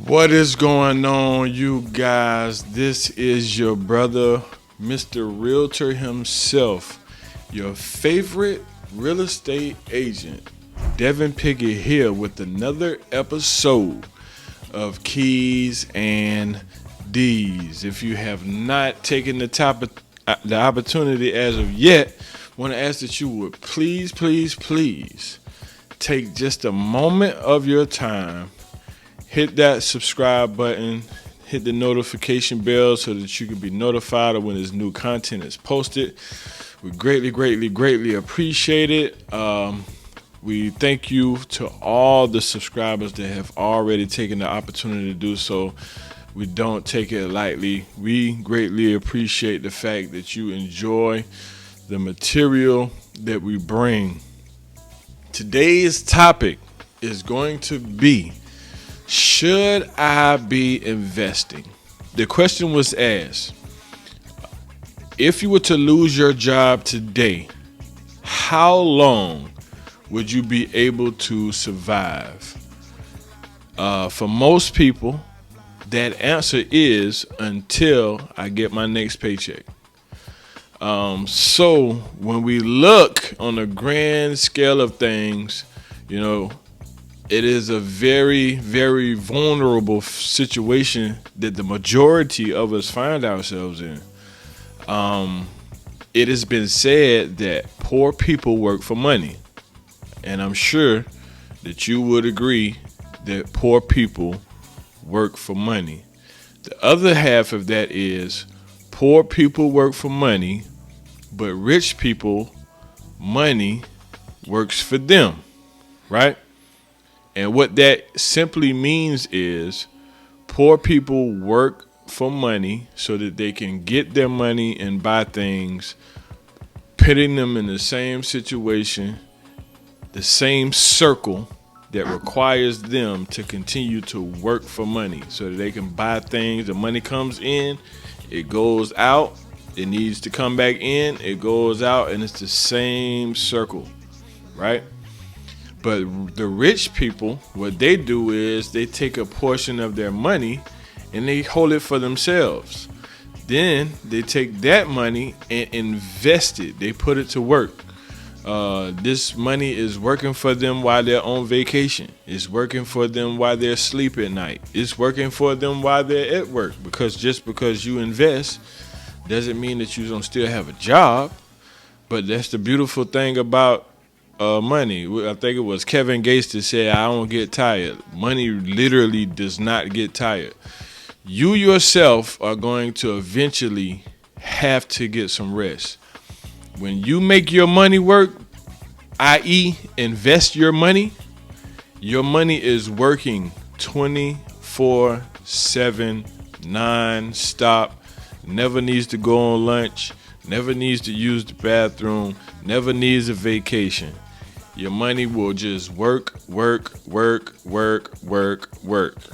What is going on, you guys? This is your brother, Mr. Realtor himself, your favorite real estate agent, Devin Pickett, here with another episode of Keys and D's. If you have not taken the opportunity as of yet, I want to ask that you would please take just a moment of your time. Hit that subscribe button, hit the notification bell so that you can be notified of when this new content is posted. We greatly appreciate it. We thank you to all the subscribers that have already taken the opportunity to do so. We don't take it lightly. We greatly appreciate the fact that you enjoy the material that we bring. Today's topic is going to be, should I be investing? The question was asked, if you were to lose your job today, how long would you be able to survive? For most people, that answer is until I get my next paycheck. So when we look on the grand scale of things, it is a very vulnerable situation that the majority of us find ourselves in. It has been said that poor people work for money. And I'm sure that you would agree that poor people work for money. The other half of that is poor people work for money, but rich people, money works for them, right? And what that simply means is poor people work for money so that they can get their money and buy things, putting them in the same situation, the same circle that requires them to continue to work for money so that they can buy things. The money comes in, it goes out, it needs to come back in, it goes out, and it's the same circle, right? But the rich people, what they do is they take a portion of their money and they hold it for themselves. Then they take that money and invest it. They put it to work. This money is working for them while they're on vacation. It's working for them while they're asleep at night. It's working for them while they're at work. Because just because you invest doesn't mean that you don't still have a job. But that's the beautiful thing about money. I think it was Kevin Gates that said, I don't get tired. Money literally does not get tired. You yourself are going to eventually have to get some rest. When you make your money work, i.e. invest your money is working 24/7, non-stop, never needs to go on lunch, never needs to use the bathroom, never needs a vacation. Your money will just work,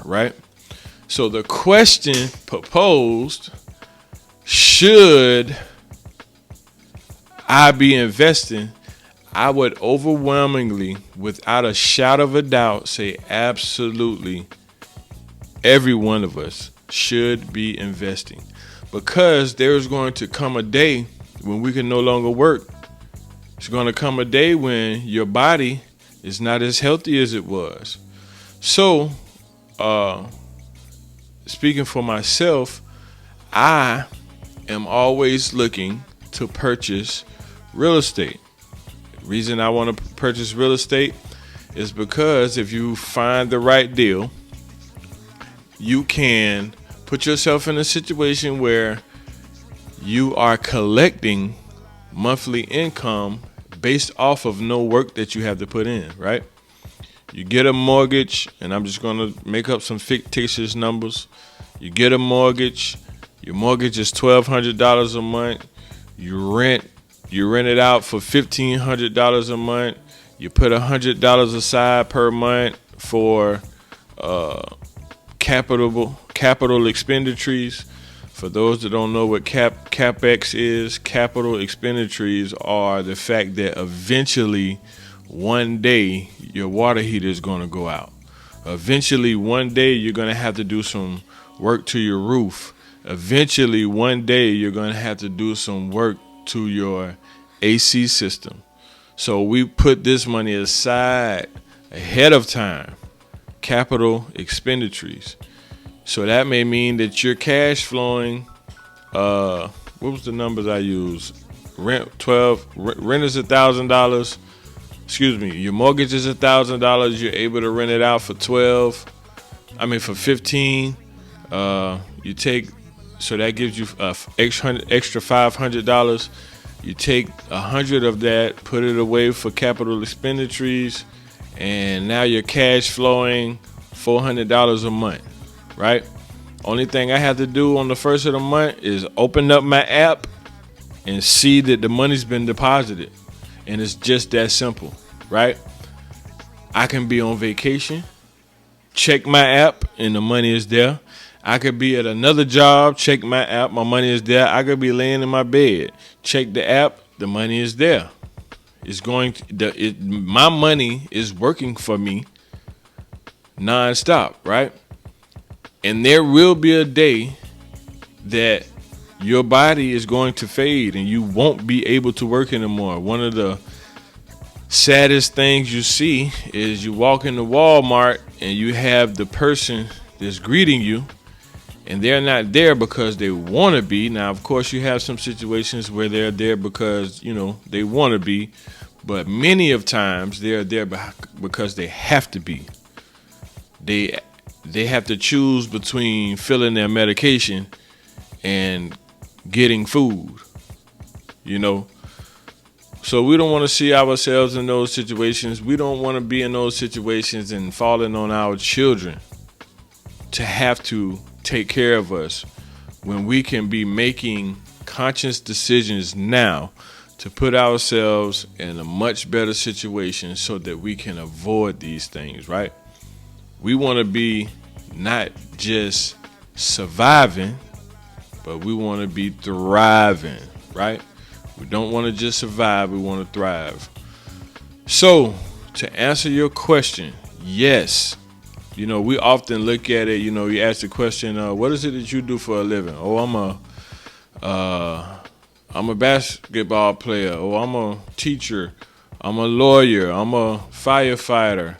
right? So the question proposed, should I be investing? I would overwhelmingly, without a shadow of a doubt, say absolutely every one of us should be investing. Because there is going to come a day when we can no longer work. It's going to come a day when your body is not as healthy as it was. So, speaking for myself, I am always looking to purchase real estate. The reason I want to purchase real estate is because if you find the right deal, you can put yourself in a situation where you are collecting monthly income based off of no work that you have to put in, right? You get a mortgage, and I'm just going to make up some fictitious numbers. You get a mortgage. Your mortgage is $1,200 a month. You rent it out for $1,500 a month. You put $100 aside per month for capital expenditures. For those that don't know what CapEx is, capital expenditures are the fact that eventually one day your water heater is going to go out. Eventually, one day, you're going to have to do some work to your roof. Eventually, one day, you're going to have to do some work to your AC system. So we put this money aside ahead of time, capital expenditures. So that may mean that you're cash flowing. What was the numbers I used? Rent is $1,000. Excuse me. Your mortgage is $1,000. You're able to rent it out for for 15. You take, so that gives you extra $500. You take 100 of that, put it away for capital expenditures, and now you're cash flowing $400 a month, right? Only thing I have to do on the first of the month is open up my app and see that the money's been deposited. And it's just that simple, right? I can be on vacation, check my app, and the money is there. I could be at another job, check my app, my money is there. I could be laying in my bed, check the app, the money is there. My money is working for me nonstop, right? And there will be a day that your body is going to fade and you won't be able to work anymore. One of the saddest things you see is you walk into Walmart and you have the person that's greeting you, and they're not there because they want to be. Now, of course, you have some situations where they're there because, they want to be. But many of times they're there because they have to be. They have to choose between filling their medication and getting food, So we don't want to see ourselves in those situations. We don't want to be in those situations and falling on our children to have to take care of us when we can be making conscious decisions now to put ourselves in a much better situation so that we can avoid these things, right? We want to be not just surviving, but we want to be thriving, right? We don't want to just survive, we want to thrive. So, to answer your question, yes. We often look at it, you ask the question, what is it that you do for a living? Oh, I'm a basketball player. Oh, I'm a teacher. I'm a lawyer. I'm a firefighter.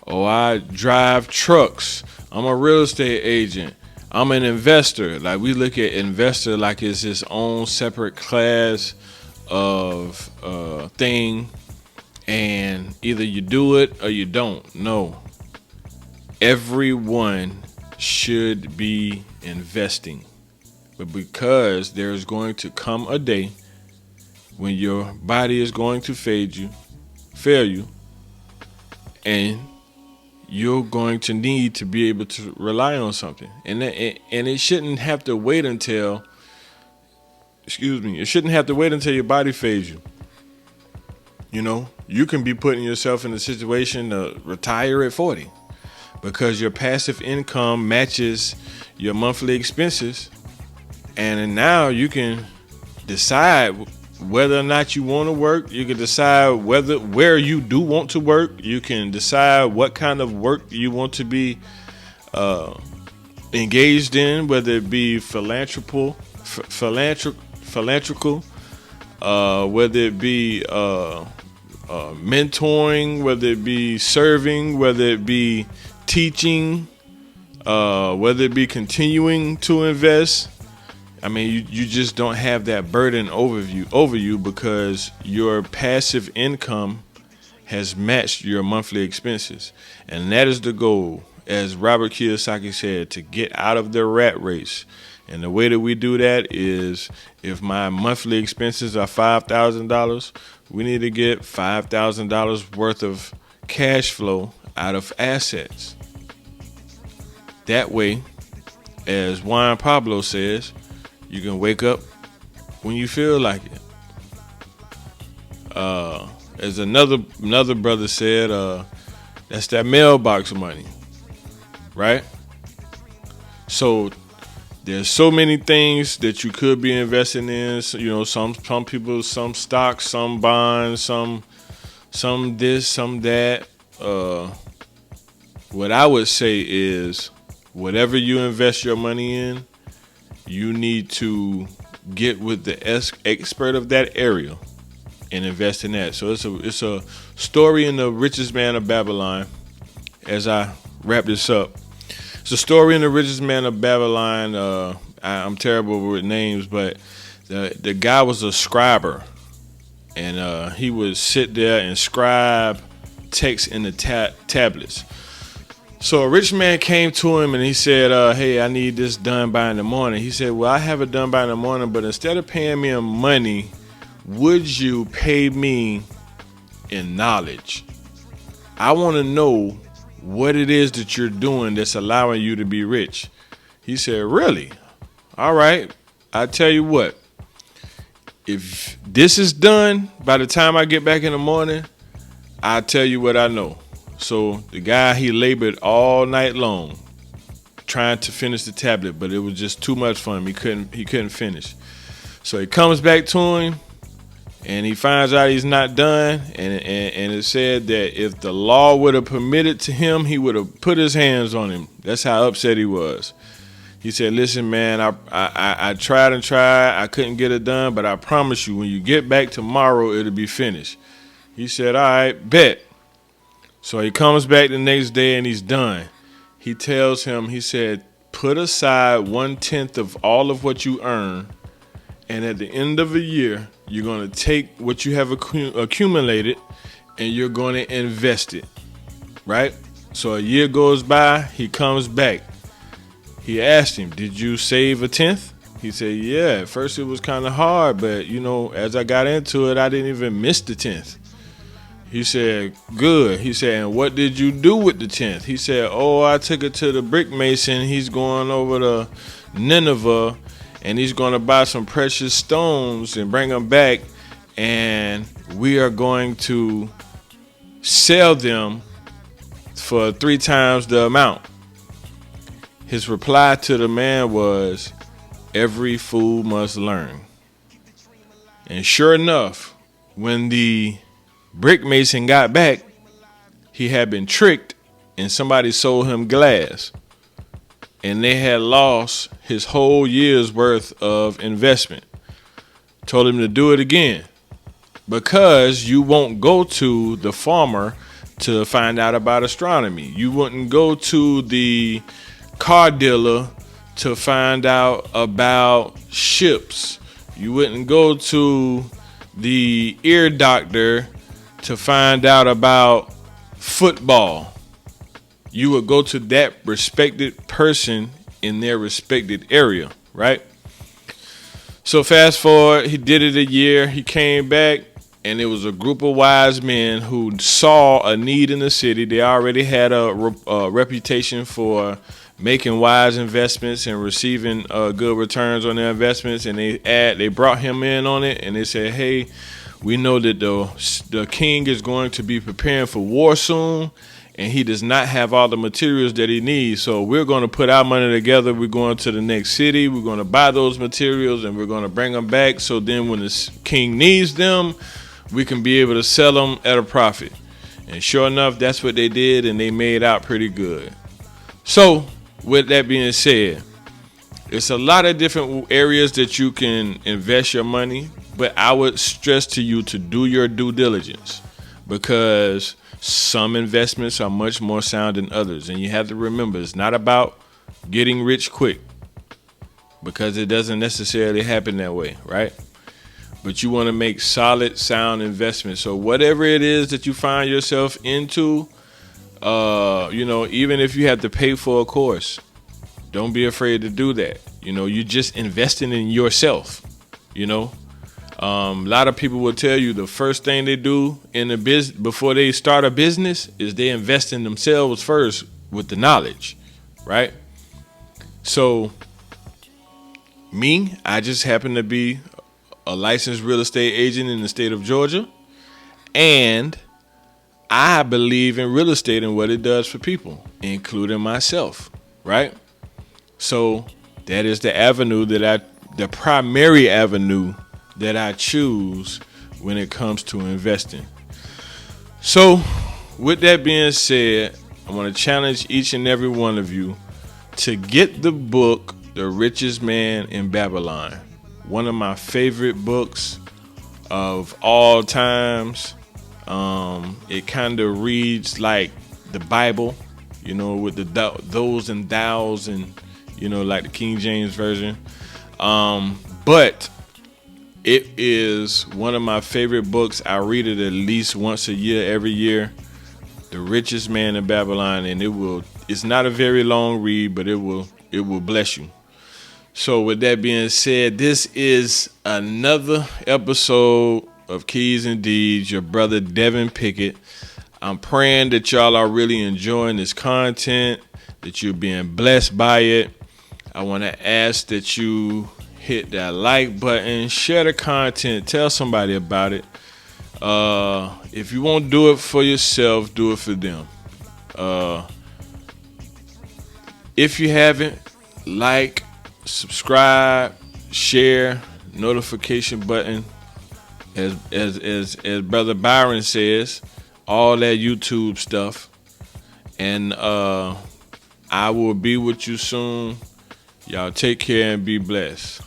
Oh, I drive trucks. I'm a real estate agent. I'm an investor. Like, we look at investor like it's his own separate class of thing, and either you do it or you don't. No. Everyone should be investing. But because there's going to come a day when your body is going to fail you, and you're going to need to be able to rely on something. And it shouldn't have to wait until, it shouldn't have to wait until your body fails you. You can be putting yourself in a situation to retire at 40 because your passive income matches your monthly expenses. And now you can decide whether or not you want to work. You can decide where you do want to work. You can decide what kind of work you want to be engaged in, whether it be philanthropical, whether it be mentoring, whether it be serving, whether it be teaching, whether it be continuing to invest. I mean, you just don't have that burden over you because your passive income has matched your monthly expenses. And that is the goal, as Robert Kiyosaki said, to get out of the rat race. And the way that we do that is, if my monthly expenses are $5,000, we need to get $5,000 worth of cash flow out of assets. That way, as Juan Pablo says, you can wake up when you feel like it. As another brother said, that's that mailbox money, right? So there's so many things that you could be investing in. So, some people, some stocks, some bonds, some this, some that. what I would say is whatever you invest your money in, you need to get with the expert of that area and invest in that. So it's a story in the richest man of Babylon. As I wrap this up, it's a story in the richest man of Babylon. I'm terrible with names, but the guy was a scriber, and he would sit there and scribe text in the tablets. So a rich man came to him and he said, hey, I need this done by in the morning. He said, well, I have it done by in the morning, but instead of paying me in money, would you pay me in knowledge? I want to know what it is that you're doing that's allowing you to be rich. He said, really? All right. I tell you what, if this is done by the time I get back in the morning, I'll tell you what I know. So the guy, he labored all night long trying to finish the tablet, but it was just too much for him. He couldn't finish. So he comes back to him and he finds out he's not done. And it said that if the law would have permitted to him, he would have put his hands on him. That's how upset he was. He said, listen, man, I tried and tried. I couldn't get it done, but I promise you, when you get back tomorrow, it'll be finished. He said, all right, bet. So he comes back the next day and he's done. He tells him, he said, put aside 1/10 of all of what you earn. And at the end of a year, you're going to take what you have accumulated and you're going to invest it. Right? So a year goes by. He comes back. He asked him, did you save 1/10? He said, yeah, at first it was kind of hard, but as I got into it, I didn't even miss the 10th. He said, good. He said, and what did you do with the 10th? He said, oh, I took it to the brick mason. He's going over to Nineveh and he's going to buy some precious stones and bring them back. And we are going to sell them for 3 times the amount. His reply to the man was, every fool must learn. And sure enough, when the brick mason got back, he had been tricked and somebody sold him glass. And they had lost his whole year's worth of investment. Told him to do it again. Because you won't go to the farmer to find out about astronomy. You wouldn't go to the car dealer to find out about ships. You wouldn't go to the ear doctor to find out about football. You would go to that respected person in their respected area, right? So fast forward, he did it a year. He came back and it was a group of wise men who saw a need in the city. They already had a reputation for making wise investments and receiving good returns on their investments. And they brought him in on it and they said, hey, we know that the king is going to be preparing for war soon, and he does not have all the materials that he needs. So we're going to put our money together. We're going to the next city. We're going to buy those materials, and we're going to bring them back. So then when the king needs them, we can be able to sell them at a profit. And sure enough, that's what they did, and they made out pretty good. So with that being said, it's a lot of different areas that you can invest your money. But I would stress to you to do your due diligence, because some investments are much more sound than others. And you have to remember, it's not about getting rich quick, because it doesn't necessarily happen that way, right? But you want to make solid, sound investments. So whatever it is that you find yourself into, even if you have to pay for a course, don't be afraid to do that. You're just investing in yourself, A lot of people will tell you the first thing they do in the business before they start a business is they invest in themselves first with the knowledge, right? So I just happen to be a licensed real estate agent in the state of Georgia, and I believe in real estate and what it does for people, including myself, right? So that is the primary avenue that I choose when it comes to investing. So with that being said, I want to challenge each and every one of you to get the book, The Richest Man in Babylon. One of my favorite books of all times. It kind of reads like the Bible, with the those and thous, and like the King James version. But it is one of my favorite books. I read it at least once a year, every year. The Richest Man in Babylon, and it's not a very long read, but it will bless you. So with that being said, this is another episode of Keys and Deeds, your brother Devin Pickett. I'm praying that y'all are really enjoying this content, that you're being blessed by it. I want to ask that you hit that like button, share the content, tell somebody about it. If you won't do it for yourself, do it for them. If you haven't, like, subscribe, share, notification button. As Brother Byron says, all that YouTube stuff. And I will be with you soon. Y'all take care and be blessed.